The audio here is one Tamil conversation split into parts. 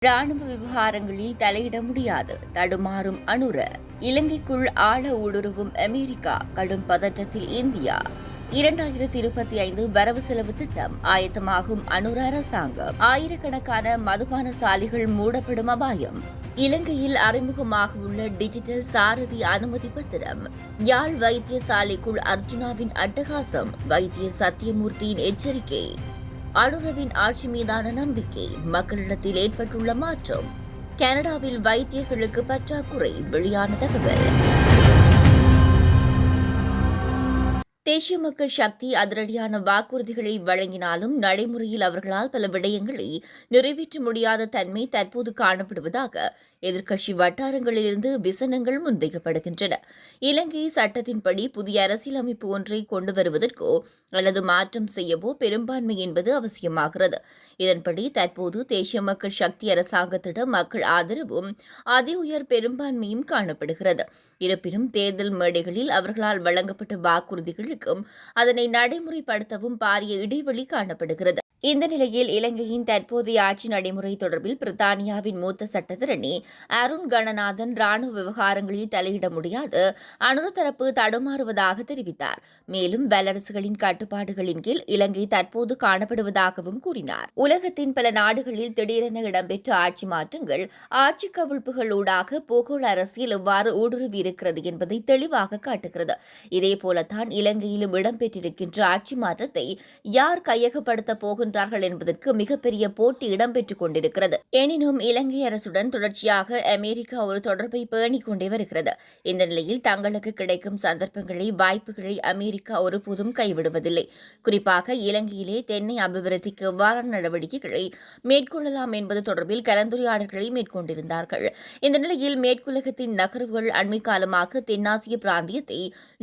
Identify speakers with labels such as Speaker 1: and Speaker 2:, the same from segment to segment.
Speaker 1: ராணுவ விவகாரங்களில் தலையிட முடியாது தடுமாறும் அனுர. இலங்கைக்குள் ஆழ ஊடுருவும் அமெரிக்கா, கடும் பதற்றத்தில் இந்தியா. 2025 வரவு செலவு திட்டம் ஆயத்தமாகும் அனுர அரசாங்கம். ஆயிரக்கணக்கான மதுபான சாலைகள் மூடப்படும் அபாயம். இலங்கையில் அறிமுகமாக உள்ள டிஜிட்டல் சாரதி அனுமதி பத்திரம். யாழ் வைத்தியசாலைக்குள் அர்ஜுனாவின் அட்டகாசம். வைத்தியர் சத்தியமூர்த்தியின் எச்சரிக்கை. அனுரவின் ஆட்சி மீதான நம்பிக்கை. மக்களிடத்தில் ஏற்பட்டுள்ள மாற்றம். கனடாவில் வைத்தியர்களுக்கு பற்றாக்குறை. வெளியான தகவல். தேசிய மக்கள் சக்தி அதிரடியான வாக்குறுதிகளை வழங்கினாலும் நடைமுறையில் அவர்களால் பல விடயங்களை நிறைவேற்ற முடியாத தன்மை தற்போது காணப்படுவதாக எதிர்க்கட்சி வட்டாரங்களிலிருந்து விசனங்கள் முன்வைக்கப்படுகின்றன. இலங்கை சட்டத்தின்படி புதிய அரசியலமைப்பு ஒன்றை கொண்டு வருவதற்கோ அல்லது மாற்றம் செய்யவோ பெரும்பான்மை என்பது அவசியமாகிறது. இதன்படி தற்போது தேசிய மக்கள் சக்தி அரசாங்கத்திடம் மக்கள் ஆதரவும் அதி உயர் பெரும்பான்மையும் காணப்படுகிறது. இருப்பினும் தேர்தல் மேடைகளில் அவர்களால் வழங்கப்பட்ட வாக்குறுதிகளுக்கும் அதனை நடைமுறைப்படுத்தவும் பாரிய இடைவெளி காணப்படுகிறது. இந்த நிலையில் இலங்கையின் தற்போதைய ஆட்சி நடைமுறை தொடர்பில் பிரித்தானியாவின் மூத்த சட்டத்தரணி அருண் கணநாதன் ராணுவ விவகாரங்களில் தலையிட முடியாது அனுர தரப்பு தடுமாறுவதாக தெரிவித்தார். மேலும் வல்லரசுகளின் கட்டுப்பாடுகளின் கீழ் இலங்கை தற்போது காணப்படுவதாகவும் கூறினார். உலகத்தின் பல நாடுகளில் திடீரென இடம்பெற்ற ஆட்சி மாற்றங்கள், ஆட்சி கவிழ்ப்புகளூடாக பூகோள அரசியல் எவ்வாறு ஊடுருவியிருக்கிறது என்பதை தெளிவாக காட்டுகிறது. இதேபோலத்தான் இலங்கையிலும் இடம்பெற்றிருக்கின்ற ஆட்சி மாற்றத்தை யார் கையகப்படுத்தப் போகின்ற என்பதற்கு மிகப்பெரிய போட்டி இடம்பெற்றுக் கொண்டிருக்கிறது. எனினும் இலங்கை அரசுடன் தொடர்ச்சியாக அமெரிக்கா ஒரு தொடர்பை பேணிக் கொண்டே வருகிறது. இந்த நிலையில் தங்களுக்கு கிடைக்கும் சந்தர்ப்பங்களை, வாய்ப்புகளை அமெரிக்கா ஒருபோதும் கைவிடுவதில்லை. குறிப்பாக இலங்கையிலே தென்னை அபிவிருத்திக்கு எவ்வாறான நடவடிக்கைகளை மேற்கொள்ளலாம் என்பது தொடர்பில் கலந்துரையாடல்களை மேற்கொண்டிருந்தார்கள். இந்த நிலையில் மேற்குலகத்தின் நகர்வுகள் அண்மை காலமாக தென்னாசிய பிராந்தியத்தை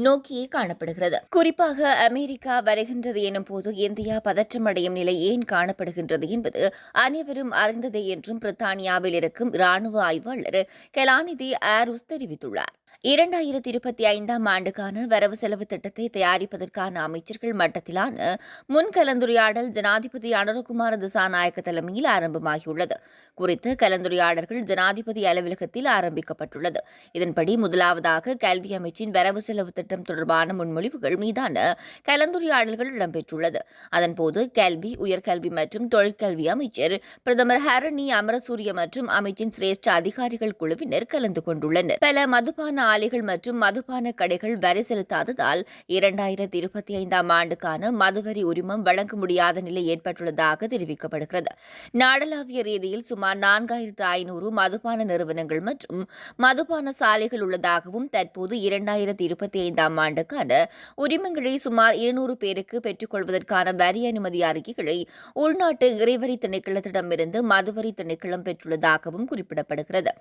Speaker 1: நோக்கியே காணப்படுகிறது. குறிப்பாக அமெரிக்கா வருகின்றது எனும் போது இந்தியா பதற்றமடையும் நிலை ஏன் காணப்படுகின்றது என்பது அனைவரும் அறிந்ததே என்றும் பிரித்தானியாவில் இருக்கும் இராணுவ ஆய்வாளர் கெலாநிதி ஆரூஸ் தெரிவித்துள்ளார். 2025 ஆண்டுக்கான வரவு செலவு திட்டத்தை தயாரிப்பதற்கான அமைச்சர்கள் மட்டத்திலான முன்கலந்துரையாடல் ஜனாதிபதி அனுரகுமார திசாநாயக்க தலைமையில் ஆரம்பமாகியுள்ளது. குறித்த கலந்துரையாடல்கள் ஜனாதிபதி அலுவலகத்தில் ஆரம்பிக்கப்பட்டுள்ளது. இதன்படி முதலாவதாக கல்வி அமைச்சின் வரவு செலவு திட்டம் தொடர்பான முன்மொழிவுகள் மீதான கலந்துரையாடல்கள் இடம்பெற்றுள்ளது. அதன்போது கல்வி, உயர்கல்வி மற்றும் தொழிற்கல்வி அமைச்சர் பிரதமர் ஹரணி அமரசூரிய மற்றும் அமைச்சின் சிரேஷ்ட அதிகாரிகள் குழுவினர் கலந்து கொண்டுள்ளனர். பல மதுபான ஆலைகள் மற்றும் மதுபான கடைகள் வரி செலுத்தாததால் 2025 ஆண்டுக்கான மதுவரி உரிமம் வழங்க முடியாத நிலை ஏற்பட்டுள்ளதாக தெரிவிக்கப்படுகிறது. நாடளாவிய ரீதியில் சுமார் 4500 மதுபான நிறுவனங்கள் மற்றும் மதுபான சாலைகள் உள்ளதாகவும் தற்போது 2025 ஆண்டுக்கான உரிமங்களை சுமார் 200 பேருக்கு பெற்றுக்கொள்வதற்கான வரி அனுமதி அறிக்கைகளை உள்நாட்டு இறைவரி திணைக்களத்திடமிருந்து மதுவரி திணைக்களம் பெற்றுள்ளதாகவும் குறிப்பிடப்படுகிறது.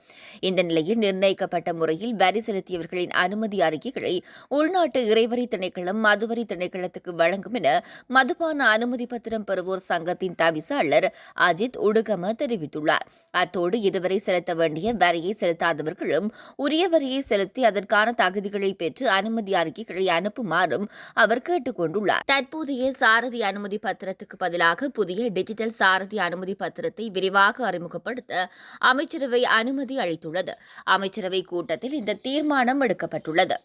Speaker 1: இந்த நிலையில் நிர்ணயிக்கப்பட்ட முறையில் வரி செலுத்தியவர்களின் அனுமதி அறிக்கைகளை உள்நாட்டு இறைவரி திணைக்களம் மதுவரி திணைக்களத்துக்கு வழங்கும் என மதுபான அனுமதி பத்திரம் பெறுவோர் சங்கத்தின் தவிசாளர் அஜித் உடுகம தெரிவித்துள்ளார். அத்தோடு இதுவரை செலுத்த வேண்டிய வரியை செலுத்தாதவர்களும் உரிய வரியை செலுத்தி அதற்கான தகுதிகளை பெற்று அனுமதி அறிக்கைகளை அனுப்புமாறும் அவர் கேட்டுக் கொண்டுள்ளார். தற்போதைய சாரதி அனுமதி பத்திரத்துக்கு பதிலாக புதிய டிஜிட்டல் சாரதி அனுமதி பத்திரத்தை விரிவாக அறிமுகப்படுத்த அமைச்சரவை அனுமதி அளித்துள்ளது. அமைச்சரவை கூட்டத்தில் இந்த தீர்மானம் எடுக்கப்பட்டுள்ளது.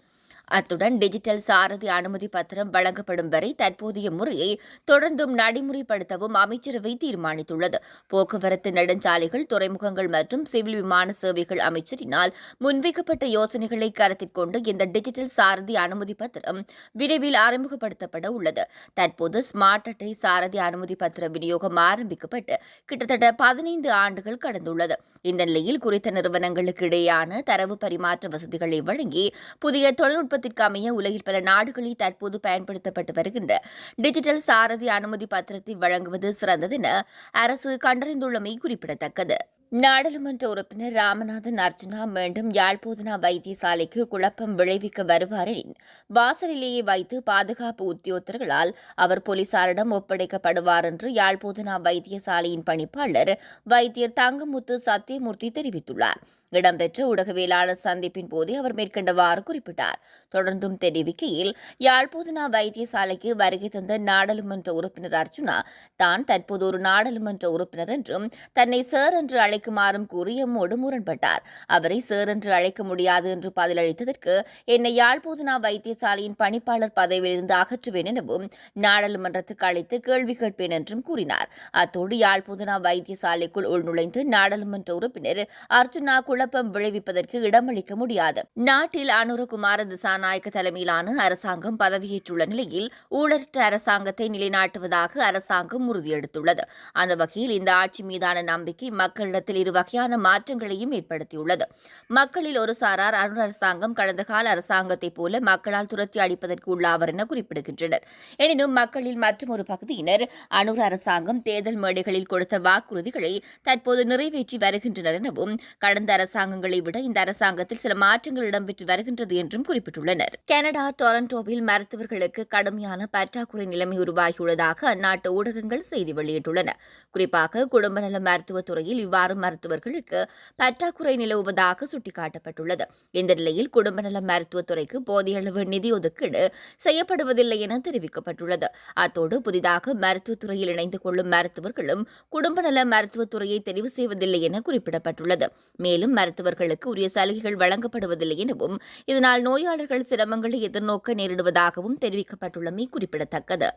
Speaker 1: அத்துடன் டிஜிட்டல் சாரதி அனுமதி பத்திரம் வழங்கப்படும் வரை தற்போதைய முறையை தொடர்ந்தும் நடைமுறைப்படுத்தவும் அமைச்சரவை தீர்மானித்துள்ளது. போக்குவரத்து, நெடுஞ்சாலைகள், துறைமுகங்கள் மற்றும் சிவில் விமான சேவைகள் அமைச்சரினால் முன்வைக்கப்பட்ட யோசனைகளை கருத்தில் கொண்டு இந்த டிஜிட்டல் சாரதி அனுமதி பத்திரம் விரைவில் அறிமுகப்படுத்தப்பட உள்ளது. தற்போது ஸ்மார்ட் அட்டை சாரதி அனுமதி பத்திர விநியோகம் ஆரம்பிக்கப்பட்டு கிட்டத்தட்ட 15 ஆண்டுகள் கடந்துள்ளது. இந்த நிலையில் குறித்த நிறுவனங்களுக்கு இடையேயான தரவு பரிமாற்ற வசதிகளை வழங்கி புதிய தொழில்நுட்ப அமைய உலகில் பல நாடுகளில் தற்போது பயன்படுத்தப்பட்டு வருகின்ற டிஜிட்டல் சாரதி அனுமதி பத்திரத்தை வழங்குவது சிறந்தது என அரசு கண்டறிந்துள்ளமை குறிப்பிடத்தக்கது. நாடாளுமன்ற உறுப்பினர் ராமநாதன் அர்ஜுனா மீண்டும் யாழ்போதனா வைத்தியசாலைக்கு குழப்பம் விளைவிக்க வருவாரின் வாசலிலேயே வைத்து பாதுகாப்பு உத்தியோகத்தர்களால் அவர் போலீசாரிடம் ஒப்படைக்கப்படுவார் என்று யாழ்போதனா வைத்தியசாலையின் பணிப்பாளர் வைத்தியர் தங்கமுத்து சத்தியமூர்த்தி தெரிவித்துள்ளார். இடம்பெற்ற ஊடகவியலாளர் சந்திப்பின் போதே அவர் மேற்கண்டவாறு குறிப்பிட்டார். தொடர்ந்தும் தெரிவிக்கையில், யாழ்ப்பாண வைத்தியசாலைக்கு வருகை தந்த நாடாளுமன்ற உறுப்பினர் அர்ச்சுனா தான் தற்போது ஒரு நாடாளுமன்ற உறுப்பினர் என்றும் தன்னை சார் என்று அழைக்குமாறும் கூறி எம்மோடு முரண்பட்டார். அவரை சார் என்று அழைக்க முடியாது என்று பதிலளித்ததற்கு என்னை யாழ்ப்பாண வைத்தியசாலையின் பணிப்பாளர் பதவியிலிருந்து அகற்றுவேன் எனவும் நாடாளுமன்றத்துக்கு அழைத்து கேள்வி கேட்பேன் என்றும் கூறினார். அத்தோடு யாழ்ப்பாண வைத்தியசாலைக்குள் உள்நுழைந்து நாடாளுமன்ற உறுப்பினர் அர்ச்சுனா குழப்பம் விளைவிப்பதற்கு இடமளிக்க முடியாது. நாட்டில் அனுரகுமார திசாநாயக்க தலைமையிலான அரசாங்கம் பதவியேற்றுள்ள நிலையில் ஊழலற்ற அரசாங்கத்தை நிலைநாட்டுவதாக அரசாங்கம் உறுதியெடுத்துள்ளது. அந்த வகையில் இந்த ஆட்சி மீதான நம்பிக்கை மக்களிடத்தில் இரு வகையான மாற்றங்களையும் ஏற்படுத்தியுள்ளது. மக்களில் ஒரு சாரார் அனுர் அரசாங்கம் கடந்த கால அரசாங்கத்தைப் போல மக்களால் துரத்தி அடிப்பதற்கு உள்ளாவர் என குறிப்பிடுகின்றனர். எனினும் மக்களில் மற்றும் ஒரு பகுதியினர் அனுர் அரசாங்கம் தேர்தல் மேடைகளில் கொடுத்த வாக்குறுதிகளை தற்போது நிறைவேற்றி வருகின்றனர் எனவும் கடந்த அரசாங்கங்களை விட இந்த அரசாங்கத்தில் சில மாற்றங்கள் இடம்பெற்று வருகின்றது என்றும் குறிப்பிட்டுள்ளனர். கனடா டொரண்டோவில் மருத்துவர்களுக்கு கடுமையான பற்றாக்குறை நிலைமை உருவாகியுள்ளதாக அந்நாட்டு ஊடகங்கள் செய்தி வெளியிட்டுள்ளன. குறிப்பாக குடும்ப நல மருத்துவத் துறையில் இவ்வாறு மருத்துவர்களுக்கு பற்றாக்குறை நிலவுவதாக சுட்டிக்காட்டப்பட்டுள்ளது. இந்த நிலையில் குடும்ப நல மருத்துவத் துறைக்கு போதிய அளவு நிதி ஒதுக்கீடு செய்யப்படுவதில்லை என தெரிவிக்கப்பட்டுள்ளது. அத்தோடு புதிதாக மருத்துவத் துறையில் இணைந்து கொள்ளும் மருத்துவர்களும் குடும்ப நல மருத்துவத் துறையை தெரிவு செய்வதில்லை என குறிப்பிடப்பட்டுள்ளது. மேலும் மருத்துவர்களுக்கு உரிய சலுகைகள் வழங்கப்படுவதில்லை எனவும் இதனால் நோயாளர்கள் சிரமங்களை எதிர்நோக்க நேரிடுவதாகவும் தெரிவிக்கப்பட்டுள்ளமை குறிப்பிடத்தக்கது.